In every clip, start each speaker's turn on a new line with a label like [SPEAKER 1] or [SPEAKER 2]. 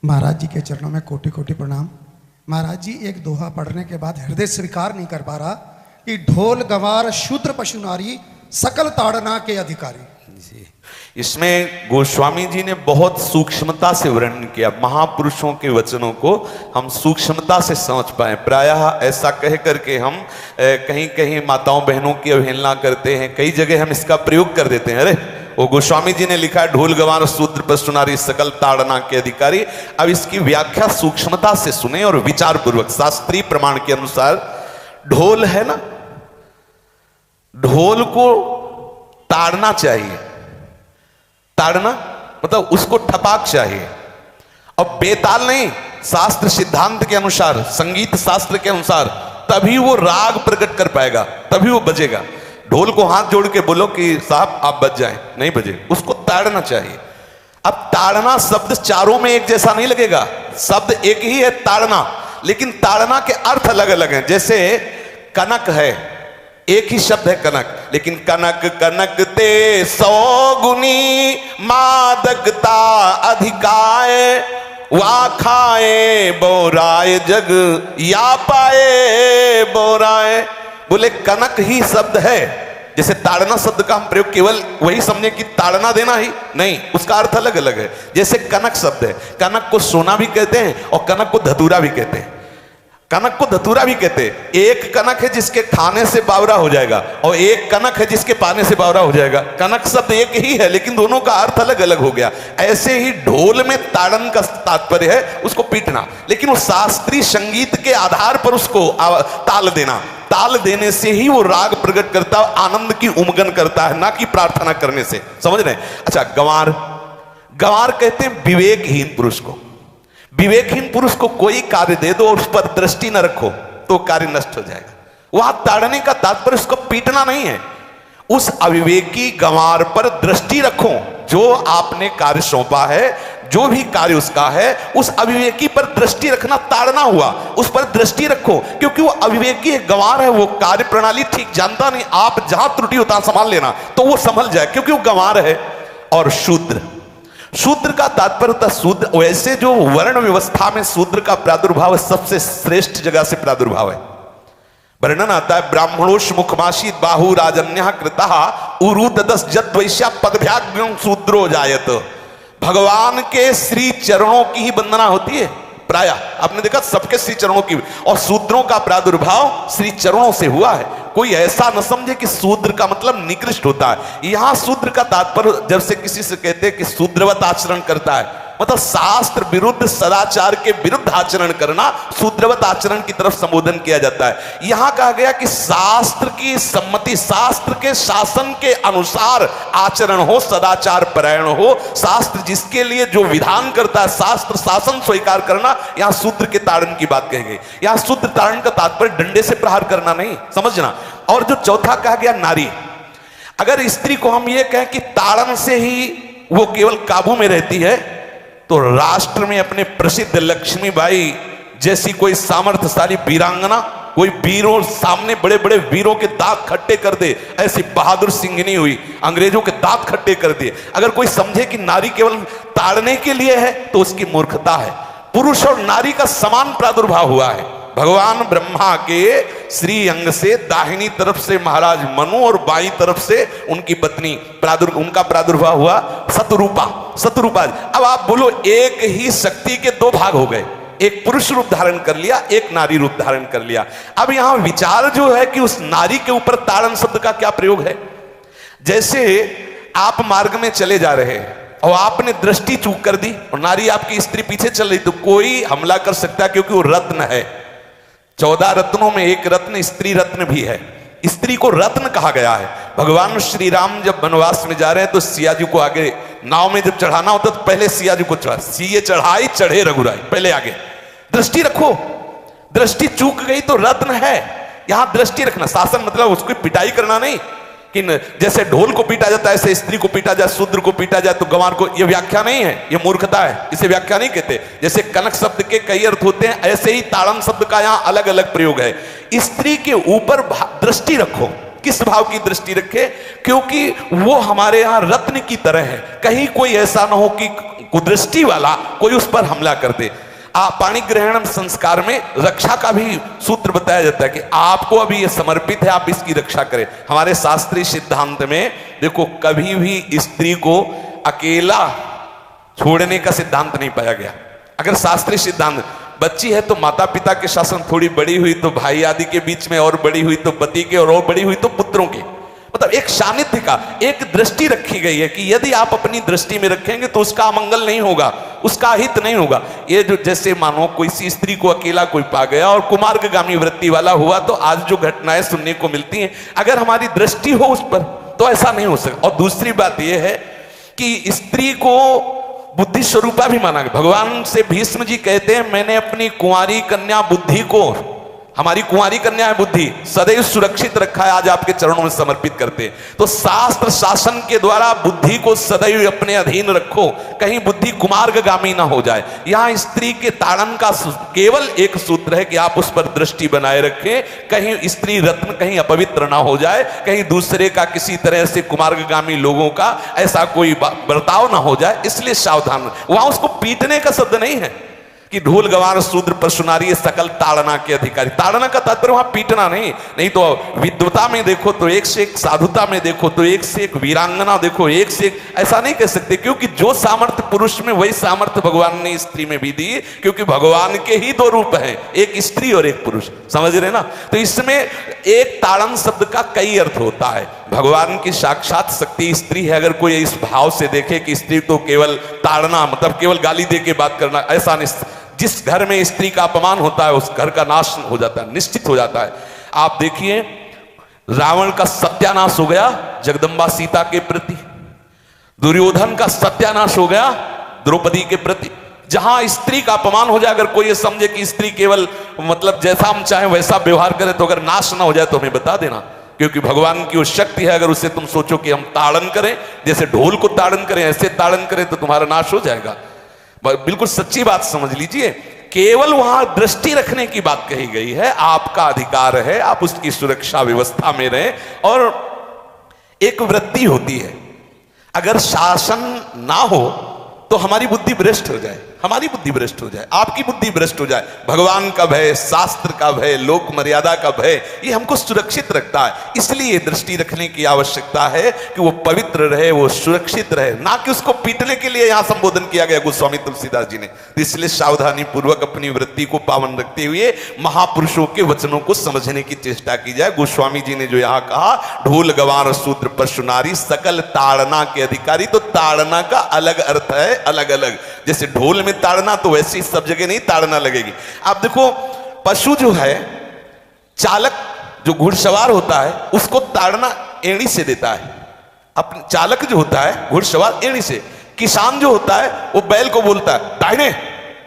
[SPEAKER 1] महाराज जी के चरणों में कोटि कोटि प्रणाम। महाराज जी एक दोहा पढ़ने के बाद हृदय स्वीकार नहीं कर पा रहा कि ढोल गवार शूद्र पशु नारी सकल ताड़ना के अधिकारी।
[SPEAKER 2] जी, इसमें गोस्वामी जी ने बहुत सूक्ष्मता से वर्णन किया। महापुरुषों के वचनों को हम सूक्ष्मता से समझ पाए। प्रायः ऐसा कह करके हम कहीं कहीं माताओं बहनों की अवहेलना करते हैं, कई जगह हम इसका प्रयोग कर देते हैं। अरे वो गोस्वामी जी ने लिखा है ढोल गवार शूद्र पशु नारी सकल ताड़ना के अधिकारी। अब इसकी व्याख्या सूक्ष्मता से सुने और विचार पूर्वक। शास्त्रीय प्रमाण के अनुसार ढोल है ना, ढोल को ताड़ना चाहिए। ताड़ना मतलब उसको ठपाक चाहिए, और बेताल नहीं। शास्त्र सिद्धांत के अनुसार, संगीत शास्त्र के अनुसार तभी वो राग प्रकट कर पाएगा, तभी वो बजेगा। ढोल को हाथ जोड़ के बोलो कि साहब आप बज जाएं, नहीं बजे, उसको ताड़ना चाहिए। अब ताड़ना शब्द चारों में एक जैसा नहीं लगेगा, शब्द एक ही है ताड़ना, लेकिन ताड़ना के अर्थ अलग अलग हैं। जैसे कनक है, एक ही शब्द है कनक, लेकिन कनक कनक ते 100 गुनी मादकता अधिकाए, वा खाए बोराए जग या पाए बोराए। बोले कनक ही शब्द है। जैसे ताड़ना शब्द का हम प्रयोग केवल वही समझे कि ताड़ना देना ही नहीं, उसका अर्थ अलग अलग है। जैसे कनक शब्द है, कनक को सोना भी कहते हैं और कनक को धतूरा भी कहते हैं। कनक को धतूरा भी कहते हैं। एक कनक है जिसके खाने से बावरा हो जाएगा, और एक कनक है जिसके पाने से बावरा हो जाएगा। कनक शब्द एक ही है, लेकिन दोनों का अर्थ अलग अलग हो गया। ऐसे ही ढोल में ताड़न का तात्पर्य है उसको पीटना, लेकिन वो शास्त्रीय संगीत के आधार पर उसको ताल देना। ताल देने से ही वो राग प्रकट करता है, आनंद की उमगन करता है, ना कि प्रार्थना करने से। समझ रहे हैं? अच्छा, गंवार, गंवार कहते हैं विवेकहीन पुरुष को। विवेकहीन पुरुष को कोई कार्य दे दो और उस पर दृष्टि न रखो तो कार्य नष्ट हो जाएगा। वहां ताड़ने का तात्पर्य उसको पीटना नहीं है, उस अविवेकी गंवार पर दृष्टि रखो। जो आपने कार्य सौंपा है, जो भी कार्य उसका है, उस अविवेकी पर दृष्टि रखना ताड़ना हुआ। उस पर दृष्टि रखो, क्योंकि वो अविवेकी है, गंवार है, वो कार्य प्रणाली ठीक जानता नहीं। आप जहां त्रुटि होता संभाल लेना तो वो संभल जाए, क्योंकि वो गंवार है। और शूद्र, शूद्र का तात्पर्य होता शूद्र, वैसे जो वर्ण व्यवस्था में शूद्र का प्रादुर्भाव सबसे श्रेष्ठ जगह से प्रादुर्भाव है। वर्णन आता है ब्राह्मणोष मुखमाशी बाहु राजन्य कृता उरु ददस जत वैश्या पदभ्याग्रम शूद्रो जायत। भगवान के श्री चरणों की ही वंदना होती है। प्रायः आपने देखा सबके श्री चरणों की, और शूद्रों का प्रादुर्भाव श्री चरणों से हुआ है। कोई ऐसा न समझे कि शूद्र का मतलब निकृष्ट होता है। यहां शूद्र का तात्पर्य, जब से किसी से कहते हैं कि शूद्रवत आचरण करता है, मतलब शास्त्र विरुद्ध, सदाचार के विरुद्ध आचरण करना, शूद्रवत आचरण की तरफ संबोधन किया जाता है। यहां कहा गया कि शास्त्र की सम्मति, शास्त्र के शासन के अनुसार आचरण हो, सदाचार परायण हो। शास्त्र जिसके लिए जो विधान करता है, शास्त्र शासन स्वीकार करना, यहां शूद्र के ताड़न की बात कही गई। यहां शूद्र ताड़न का तात्पर्य डंडे से प्रहार करना नहीं, समझना। और जो चौथा कहा गया नारी, अगर स्त्री को हम ये कहें कि ताड़न से ही वो केवल काबू में रहती है, तो राष्ट्र में अपने प्रसिद्ध लक्ष्मीबाई जैसी कोई सामर्थ्यशाली वीरांगना, कोई वीरों सामने बड़े बड़े वीरों के दांत खट्टे कर दे, ऐसी बहादुर सिंघनी हुई, अंग्रेजों के दांत खट्टे कर दिए। अगर कोई समझे कि नारी केवल ताड़ने के लिए है तो उसकी मूर्खता है। पुरुष और नारी का समान प्रादुर्भाव हुआ है। भगवान ब्रह्मा के श्री अंग से दाहिनी तरफ से महाराज मनु और बाईं तरफ से उनकी पत्नी उनका प्रादुर्भाव हुआ शतरूपा। शतरूपा, अब आप बोलो एक ही शक्ति के दो भाग हो गए, एक पुरुष रूप धारण कर लिया, एक नारी रूप धारण कर लिया। अब यहां विचार जो है कि उस नारी के ऊपर ताड़न शब्द का क्या प्रयोग है। जैसे आप मार्ग में चले जा रहे हैं और आपने दृष्टि चूक कर दी और नारी आपकी स्त्री पीछे चल रही, तो कोई हमला कर सकता है, क्योंकि वो रत्न है। 14 रत्नों में एक रत्न स्त्री रत्न भी है। स्त्री को रत्न कहा गया है। भगवान श्री राम जब वनवास में जा रहे हैं तो सिया जी को आगे नाव में जब चढ़ाना होता तो पहले सिया जी को चढ़ा, सीए चढ़ाई चढ़े रघुराई, पहले आगे। दृष्टि रखो, दृष्टि चूक गई तो रत्न है। यहां दृष्टि रखना, शासन मतलब उसकी पिटाई करना नहीं कि जैसे ढोल को पीटा जाता है ऐसे स्त्री को पीटा जाए, शूद्र को पीटा जाए, तो गंवार को, यह व्याख्या नहीं है, यह मूर्खता है, इसे व्याख्या नहीं कहते। जैसे कनक शब्द के कई अर्थ होते हैं, ऐसे ही ताड़न शब्द का यहां अलग अलग प्रयोग है। स्त्री के ऊपर दृष्टि रखो, किस भाव की दृष्टि रखे? क्योंकि वो हमारे यहां रत्न की तरह है, कहीं कोई ऐसा ना हो कि कुदृष्टि वाला कोई उस पर हमला कर दे। पाणी ग्रहण संस्कार में रक्षा का भी सूत्र बताया जाता है कि आपको अभी ये समर्पित है, आप इसकी रक्षा करें। हमारे शास्त्रीय सिद्धांत में देखो कभी भी स्त्री को अकेला छोड़ने का सिद्धांत नहीं पाया गया। अगर शास्त्रीय सिद्धांत, बच्ची है तो माता पिता के शासन, थोड़ी बड़ी हुई तो भाई आदि के बीच में, और बड़ी हुई तो पति के, और बड़ी हुई तो पुत्रों के, मतलब एक सानिध्य का एक दृष्टि रखी गई है कि यदि आप अपनी दृष्टि में रखेंगे तो उसका अमंगल नहीं होगा, उसका हित नहीं होगा। ये जो जैसे मानो कोई सी स्त्री को अकेला कोई पा गया और कुमार्गामी वृत्ति वाला हुआ, तो आज जो घटनाएं सुनने को मिलती हैं, अगर हमारी दृष्टि हो उस पर तो ऐसा नहीं हो सकता। और दूसरी बात यह है कि स्त्री को बुद्धि स्वरूपा भी माना गया। भगवान से भीष्म जी कहते हैं, मैंने अपनी कुंवारी कन्या बुद्धि को, हमारी कुंवारी कन्या है बुद्धि, सदैव सुरक्षित रखा है, आज आपके चरणों में समर्पित करते हैं। तो शास्त्र शासन के द्वारा बुद्धि को सदैव अपने अधीन रखो, कहीं बुद्धि कुमार्गामी ना हो जाए। यहां स्त्री के ताड़न का केवल एक सूत्र है कि आप उस पर दृष्टि बनाए रखें, कहीं स्त्री रत्न कहीं अपवित्र ना हो जाए, कहीं दूसरे का किसी तरह से कुमार्गामी लोगों का ऐसा कोई बर्ताव ना हो जाए, इसलिए सावधान। वहां उसको पीटने का शब्द नहीं है कि ढोल गवार शूद्र परशुनारी सकल ताड़ना के अधिकारी। ताड़ना का तात्पर्य वहां पीटना नहीं तो विद्वता में देखो तो एक से एक, साधुता में देखो तो एक से एक, वीरांगना देखो एक से एक, ऐसा नहीं कह सकते, क्योंकि जो सामर्थ्य पुरुष में वही सामर्थ्य भगवान ने स्त्री में भी दी, क्योंकि भगवान के ही दो रूप हैं, एक स्त्री और एक पुरुष, समझ रहे ना। तो इसमें एक ताड़न शब्द का कई अर्थ होता है। भगवान की साक्षात शक्ति स्त्री है। अगर कोई इस भाव से देखे कि स्त्री तो केवल ताड़ना, मतलब केवल गाली दे के बात करना, ऐसा नहीं। जिस घर में स्त्री का अपमान होता है उस घर का नाश हो जाता है, निश्चित हो जाता है। आप देखिए रावण का सत्यानाश हो गया जगदम्बा सीता के प्रति, दुर्योधन का सत्यानाश हो गया द्रौपदी के प्रति। जहां स्त्री का अपमान हो जाए, अगर कोई ये समझे कि स्त्री केवल मतलब जैसा हम चाहें वैसा व्यवहार करे, तो अगर नाश ना हो जाए तो हमें बता देना, क्योंकि भगवान की वो शक्ति है। अगर उसे तुम सोचो कि हम ताड़न करें, जैसे ढोल को ताड़न करें ऐसे ताड़न करें, तो तुम्हारा नाश हो जाएगा। बिल्कुल सच्ची बात समझ लीजिए। केवल वहां दृष्टि रखने की बात कही गई है, आपका अधिकार है, आप उसकी सुरक्षा व्यवस्था में रहें। और एक वृत्ति होती है, अगर शासन ना हो तो हमारी बुद्धि भ्रष्ट हो जाए, हमारी बुद्धि भ्रष्ट हो जाए, आपकी बुद्धि भ्रष्ट हो जाए। भगवान का भय, शास्त्र का भय, लोक मर्यादा का भय, ये हमको सुरक्षित रखता है। इसलिए दृष्टि रखने की आवश्यकता है कि वो पवित्र रहे, वो सुरक्षित रहे, ना कि उसको पीटने के लिए यहां संबोधन किया गया गोस्वामी तुलसीदास जी ने। इसलिए सावधानी पूर्वक अपनी वृत्ति को पावन रखते हुए महापुरुषों के वचनों को समझने की चेष्टा की जाए। गोस्वामी जी ने जो यहां कहा, ढोल गवार शूद्र परशुनारी सकल ताड़ना के अधिकारी, तो ताड़ना का अलग अर्थ है, अलग अलग। जैसे ढोल में ताड़ना, तो वैसे ही सब जगह नहीं ताड़ना लगेगी। आप देखो पशु जो है, चालक जो घुड़सवार होता है उसको ताड़ना एड़ी से देता है। अपने चालक जो होता है घुड़सवार एड़ी से, किसान जो होता है वो बैल को बोलता है दाहिने,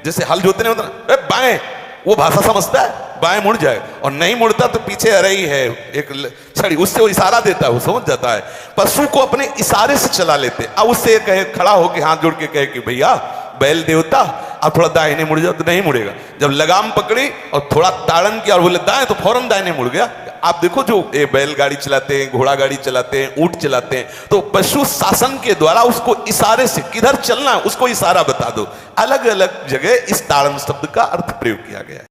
[SPEAKER 2] जैसे हल जोतने होता है बाएं, वो भाषा समझता है बाएं मुड़ जाए, और नहीं मुड़ता तो पीछे आ रही है एक छड़ी, उससे वो इशारा देता है, वो समझ जाता है। पशु को अपने इशारे से चला लेते। अब उससे कहे, खड़ा होकर हाथ जोड़ के कहे कि भैया बैल देवता अब थोड़ा दाहिने मुड़ जाओ, तो नहीं मुड़ेगा। जब लगाम पकड़ी और थोड़ा ताड़न किया और बोले दाएं, तो फौरन दाहिने मुड़ गया। आप देखो जो ये बैलगाड़ी चलाते हैं, घोड़ा गाड़ी चलाते हैं, ऊंट चलाते हैं, तो पशु शासन के द्वारा उसको इशारे से किधर चलना है उसको इशारा बता दो। अलग अलग जगह इस ताड़न शब्द का अर्थ प्रयोग किया गया है।